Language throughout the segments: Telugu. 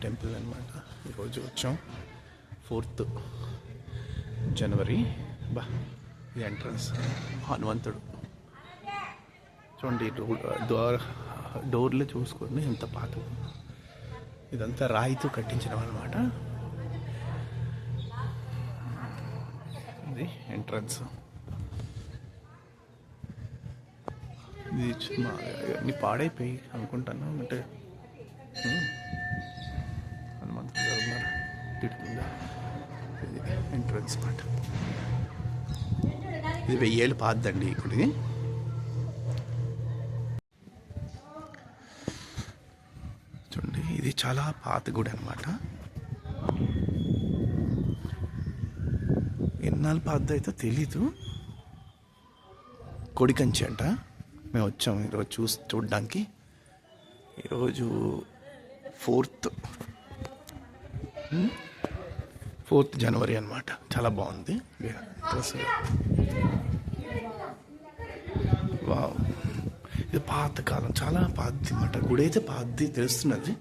టెంపుల్ అనమాట. ఈరోజు వచ్చాం 4th జనవరి. బా ఇది ఎంట్రన్స్ హనుమంతుడు చూడండి. డోర్లు చూసుకొని ఎంత పాత. ఇదంతా రాయితో కట్టించడం అనమాట. ఇది ఎంట్రన్స్. ఇది అన్ని పాడైపోయి అనుకుంటాను. అంటే హనుమంతుడు గారు ఉన్నారు తిడుతుందా. ఇది ఎంట్రన్స్ మాట. ఇది 1000 ఏళ్ళు పాతదండి ఈ గుడి. చూడండి ఇది చాలా పాత గుడి అనమాట. ఎన్నాళ్ళు పాతది అయితే తెలీదు. కొడికంచి అంట. మేము వచ్చాము ఈరోజు చూడడానికి. ఈరోజు 4th జనవరి అనమాట. చాలా బాగుంది. వావ్, ఇది పాతకాలం, చాలా పాతది అనమాట. గుడి అయితే పాతది తెలుస్తున్నది.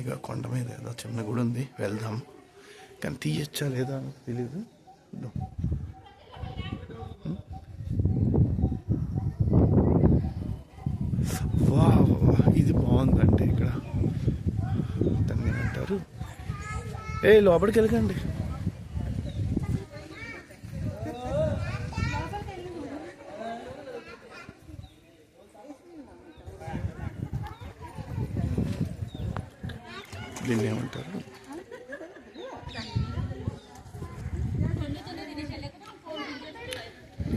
ఇక కొండ మీద ఏదో చిన్న గుడి ఉంది, వెళ్దాం. కానీ తీయచ్చా లేదా అని తెలీదు. వావ్, ఇది బాగుందండి. ఇక్కడ దాన్ని అంటారు, లోపలికి వెళ్ళకండి. దీన్ని ఏమంటారు?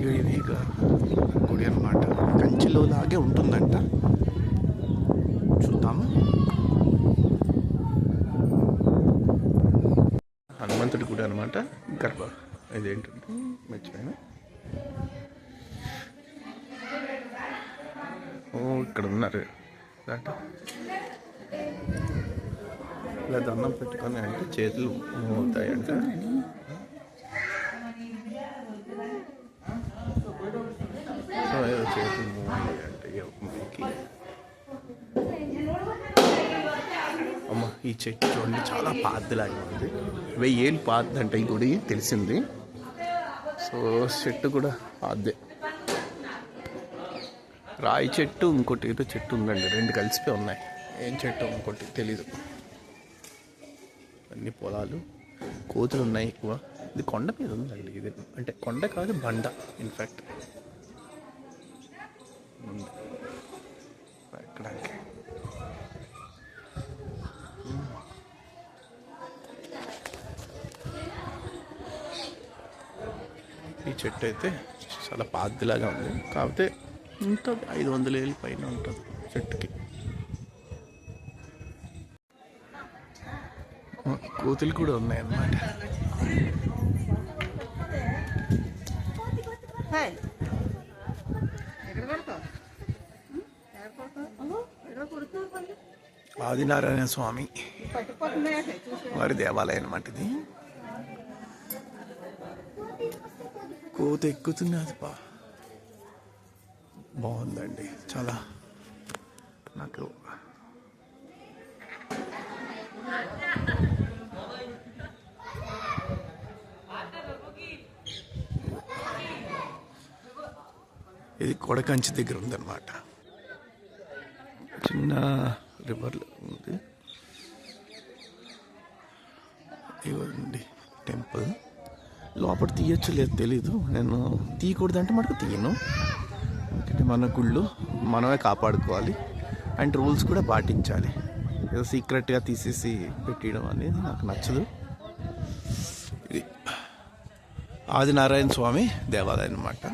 ఇది గుడి అనమాట. కంచిలో లాగే ఉంటుందంట. చూద్దాము. హనుమంతుడి గుడి అనమాట. ఇదేంటంటే మర్చిపోయాను. ఇక్కడ ఉన్నారు. ఇలా దండం పెట్టుకొని అంటే చేతులు అవుతాయంట. చేతులు మూవీ. అమ్మ, ఈ చెట్టు చూడండి, చాలా పాతలాగా ఉంది. 1000 ఏళ్ళు పాతదంట ఈ గుడి, తెలిసింది. సో చెట్టు కూడా పాతదే. రాయి చెట్టు, ఇంకోటి ఏదో చెట్టు ఉందండి. 2 కలిసిపోయి ఉన్నాయి. ఏం చెట్టు ఇంకోటి తెలీదు. అన్ని పొలాలు, కోతులు ఉన్నాయి ఎక్కువ. ఇది కొండ మీద ఉందండి. ఇది అంటే కొండ కాదు, బండ ఇన్ఫ్యాక్ట్. ఎక్కడానికి ఈ చెట్టు అయితే చాలా పాతలాగా ఉంది. కాకపోతే ఇంత 500 ఏళ్ళ పైన ఉంటుంది చెట్టుకి. కోతులు కూడా ఉన్నాయన్నమాట. ఆదినారాయణ స్వామి వారి దేవాలయం అన్నమాట ఇది. కోత ఎక్కుతున్నది. బాగుందండి చాలా. నాకు ఇది కొడకంచి దగ్గర ఉందన్నమాట. చిన్న రివర్లో ఉంది. ఇవ్వండి టెంపుల్. లోపల తీయచ్చు లేదు తెలీదు. నేను తీయకూడదంటే మటుకు తీయను. ఎందుకంటే మన గుళ్ళు మనమే కాపాడుకోవాలి అండ్ రూల్స్ కూడా పాటించాలి. ఏదో సీక్రెట్గా తీసేసి పెట్టడం అనేది నాకు నచ్చదు. ఇది ఆదినారాయణ స్వామి దేవాలయం అన్నమాట.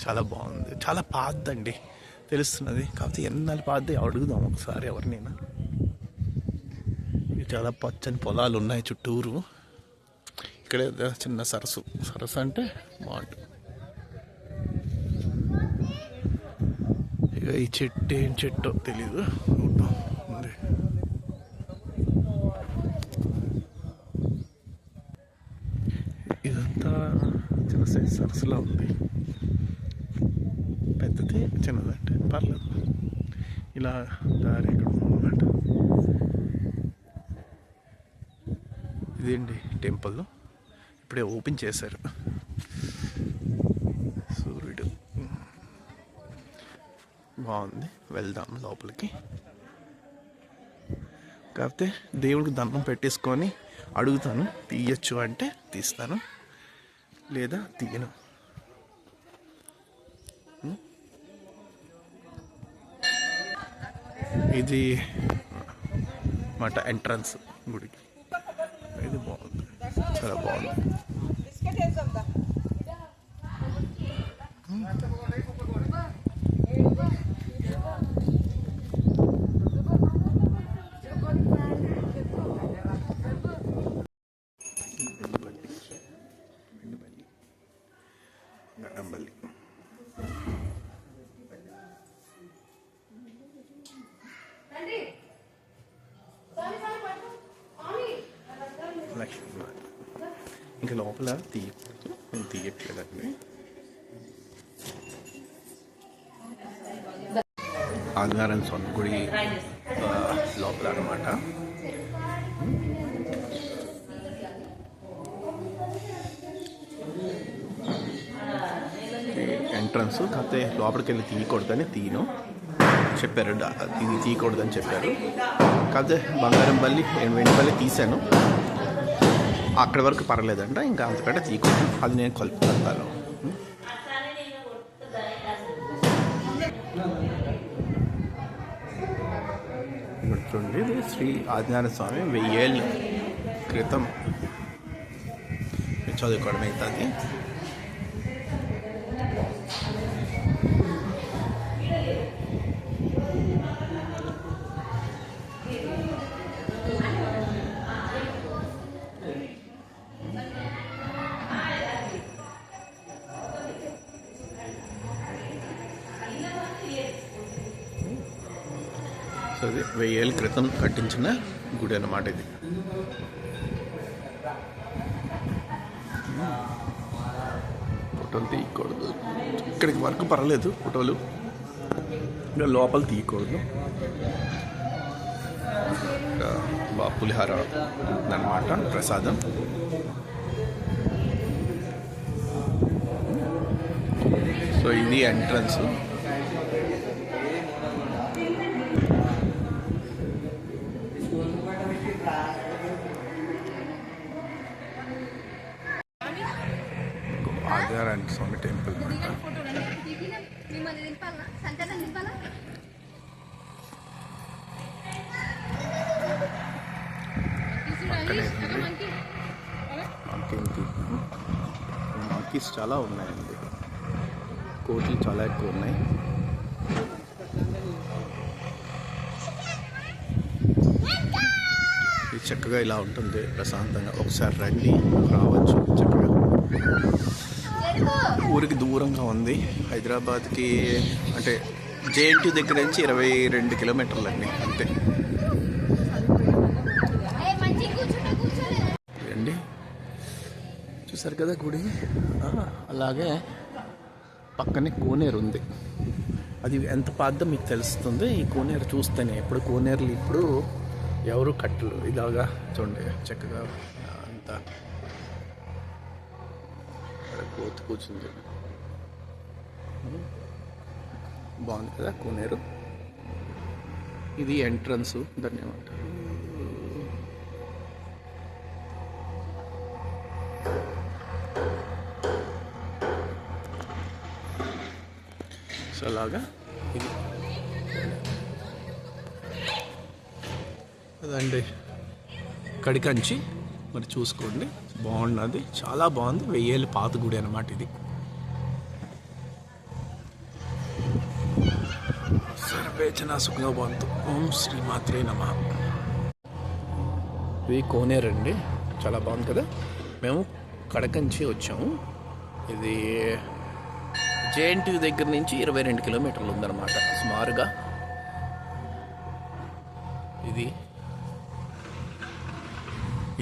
చాలా బాగుంది. చాలా పాతదండి తెలుస్తున్నది. కాకపోతే ఎన్నాళ్ళు పాతది అడుగుదాం ఒకసారి ఎవరినైనా. చాలా పచ్చని పొలాలు ఉన్నాయి చుట్టూరు. ఇక్కడే చిన్న సరస్సు అంటే బాగుంటుంది. ఇక ఈ చెట్టు ఏం చెట్టో తెలీదు. ఇదంతా చిన్న సైజ్ సరస్సులా ఉంది. పెద్దది చిన్నదంటే పర్లేదు. ఇలా దారి ఇక్కడ ఉందన్నమాట. ఇదేంటి టెంపుల్ ఇప్పుడే ఓపెన్ చేశారు. సూర్యుడు బాగుంది, వెళ్దాం లోపలికి. కాకపోతే దేవుడికి దండం పెట్టేసుకొని అడుగుతాను, తీయచ్చు అంటే తీస్తాను, లేదా తీయను. ఇది మాట ఎంట్రన్స్ గుడికి. ఇది బాగుంది, చాలా బాగుంది. గడ్డంబల్లి లక్ష్మీ. ఇంకా లోపల తీయకూడదు, నేను తీయట్లేదండి. ఆదినారాయణ స్వామి గుడి లోపల అన్నమాట. ఎంట్రన్స్. కాకపోతే లోపలికి వెళ్ళి తీయకూడదని తీయను చెప్పారు, ఇది తీయకూడదని చెప్పారు. కాకపోతే బంగారం బల్లి, వెండిపల్లి తీశాను, అక్కడి వరకు పర్లేదంట. ఇంకా అంతకంటే తీయకూడదు, అది నేను కలుపుతాను. చూడండి, ఇది శ్రీ ఆదినారాయణ స్వామి 1000 ఏళ్ళ క్రితం చదువుకోవడం అవుతుంది. సో అది 1000 ఏళ్ళ క్రితం కట్టించిన గుడి అన్నమాట ఇది. ఫోటోలు తీయకూడదు, ఇక్కడికి వరకు పర్లేదు ఫోటోలు, ఇంకా లోపల తీయకూడదు. పులిహార అన్నమాట ప్రసాదం. సో ఇది ఎంట్రన్స్. ఆదినారాయణ స్వామి టెంపుల్ మంకీస్ చాలా ఉన్నాయండి, కోతులు చాలా ఎక్కువ ఉన్నాయి. ఇది చక్కగా ఇలా ఉంటుంది ప్రశాంతంగా. ఒకసారి రండి, రావచ్చు చక్కగా. ఊరికి దూరంగా ఉంది, హైదరాబాద్కి అంటే జేఎన్టీ దగ్గర నుంచి 22 కిలోమీటర్లు అండి, అంతే. అండి చూసారు కదా గుడి. అలాగే పక్కనే కోనేరు ఉంది, అది ఎంత పాద్దో మీకు తెలుస్తుంది ఈ కోనేరు చూస్తేనే. ఇప్పుడు కోనేరులు ఇప్పుడు ఎవరు కట్టలు ఇలాగా చూడండి చక్కగా అంతా కోతి కూర్చుంది. బాగుంది కదా కోనేరు. ఇది ఎంట్రన్స్, ధన్యవాదాలు. సో అలాగా ఇది అదండి కడికంచి. మరి చూసుకోండి, బాగున్నది, చాలా బాగుంది. 1000 ఏళ్ళ పాత గుడి అన్నమాట ఇది. సర్వేచన సుఖనోభవంతు. ఓం శ్రీమాత్రే నమః. ఇది కోనేరు అండి, చాలా బాగుంది కదా. మేము కడకంచి వచ్చాము. ఇది జేఎన్టీ దగ్గర నుంచి 22 కిలోమీటర్లు ఉందన్నమాట సుమారుగా.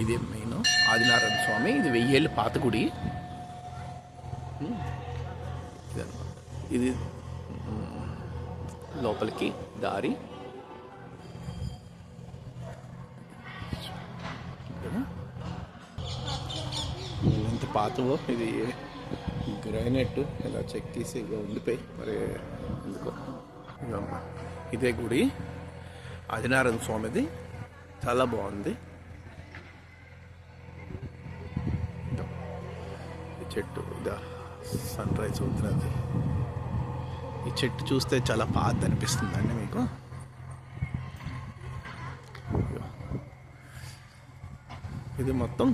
ఇదే మెయిన్ ఆదినారాయణ స్వామి. ఇది 1000 ఏళ్ళ పాత గుడి. ఇది లోపలికి దారి. ఎంత పాతవో, ఇది గ్రానైట్ ఇలా చెక్ తీసి ఇక ఉండిపోయి మరి ఎందుకో. ఇదే గుడి ఆదినారాయణ స్వామిది, చాలా బాగుంది. ఈ చెట్టు ఇదా సన్ రైజ్ అవుతున్నది. ఈ చెట్టు చూస్తే చాలా పాత అనిపిస్తుందండి మీకు. ఇది మొత్తం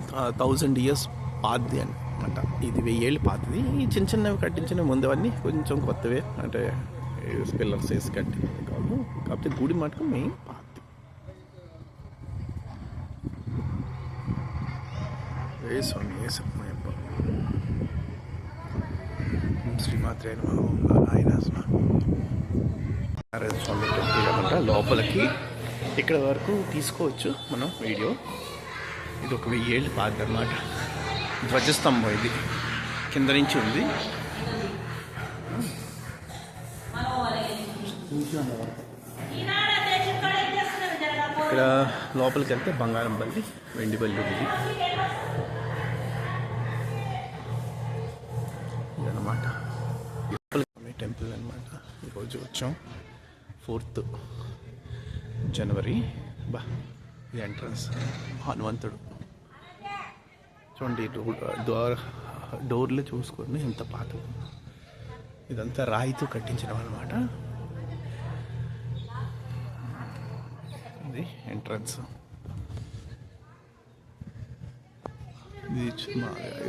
1000 years పాతది అనమాట. ఇది 1000 ఏళ్ళు పాతది. ఈ చిన్న చిన్నవి కట్టించిన ముందవన్నీ కొంచెం కొత్తవే, అంటే పిల్లర్స్ వేసి కట్టి కాదు. కాకపోతే గుడి మటుకు మెయిన్ పాతది. వేసండి వేసప్ప శ్రీమాత్రే నారాయణ స్వామి టెంపుల్ అనమాట. లోపలికి ఇక్కడ వరకు తీసుకోవచ్చు మనం వీడియో. ఇది ఒక 1000 ఏళ్ళు పాతది అన్నమాట. ధ్వజస్తంభం ఇది కింద నుంచి ఉంది. ఇక్కడ లోపలికి వెళ్తే బంగారం బల్లి, వెండి బల్లి ఉంది. ఇదన్నమాట టెంపుల్ అనమాట. ఈరోజు వచ్చాం 4th జనవరి. ఇది ఎంట్రన్స్. హనుమంతుడు చూడండి, డోర్లు చూసుకోండి ఎంత పాత. ఇదంతా రాయితో కట్టించడం అనమాట. ఇది ఎంట్రన్స్. ఇది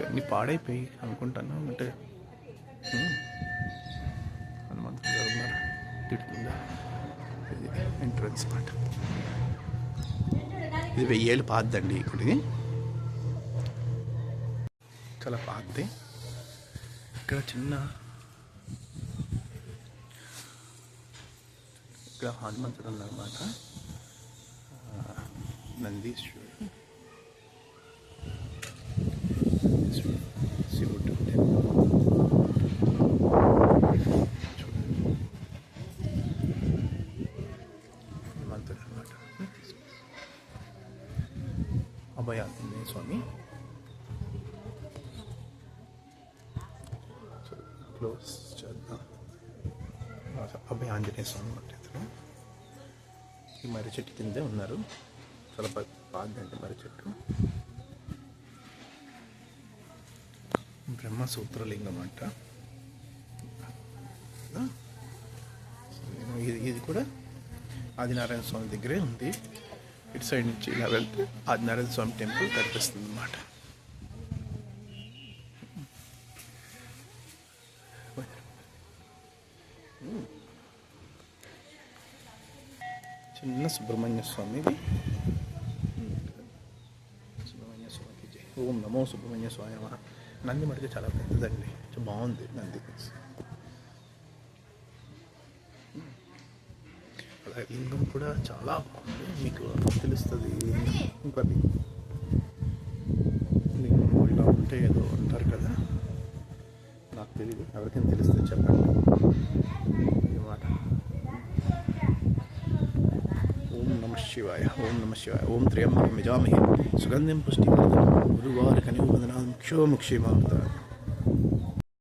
అన్ని పాడైపోయి అనుకుంటాను. అంటే హనుమంతుడు ఉన్నారు తిడుతుందా. ఇది ఎంట్రన్స్ మాట. ఇది 1000 ఏళ్ళు పాతదండి ఈ గుడి, చాలా పాతది. ఇక్కడ ఇక్కడ హనుమంతుడు ఉన్నారన్నమాట. నందీశ్వరుడు, శివుడు హనుమంతుడు అన్నమాట. అభయాంజనేయ స్వామి క్లోజ్ చేద్దాం. అభయ ఆంజనేయ స్వామి అంటే ఇతను. ఈ మర్రి చెట్టు కిందే ఉన్నారు. చాలా బాగుందండి మర్రి చెట్టు. బ్రహ్మసూత్రలింగం అంట. ఇది కూడా ఆదినారాయణ స్వామి దగ్గరే ఉంది. ఇటు సైడ్ నుంచి ఇలా వెళ్తే ఆదినారాయణ స్వామి టెంపుల్ కనిపిస్తుంది అన్నమాట. చిన్న సుబ్రహ్మణ్య స్వామిది. సుబ్రహ్మణ్య స్వామికి జై. ఓం నమో సుబ్రహ్మణ్య స్వామి. నంది మటుకు చాలా పెద్దదండి, చాలా బాగుంది నంది. అలాగే లింగం కూడా చాలా బాగుంది, మీకు తెలుస్తుంది. ఇంకా లింగం ఇలా ఉంటే ఏదో అంటారు కదా, నాకు తెలియదు. ఎవరికైనా తెలిస్తే చెప్పండి అన్నమాట. ఓం నమ శివాయ. ఓం నమ శివాయ. ఓం త్ర్యంబకం యజామహే సుగంధిం పుష్టివర్ధనం ఉర్వారుకమివ వందనాన్ క్షోముక్షేమావతారం.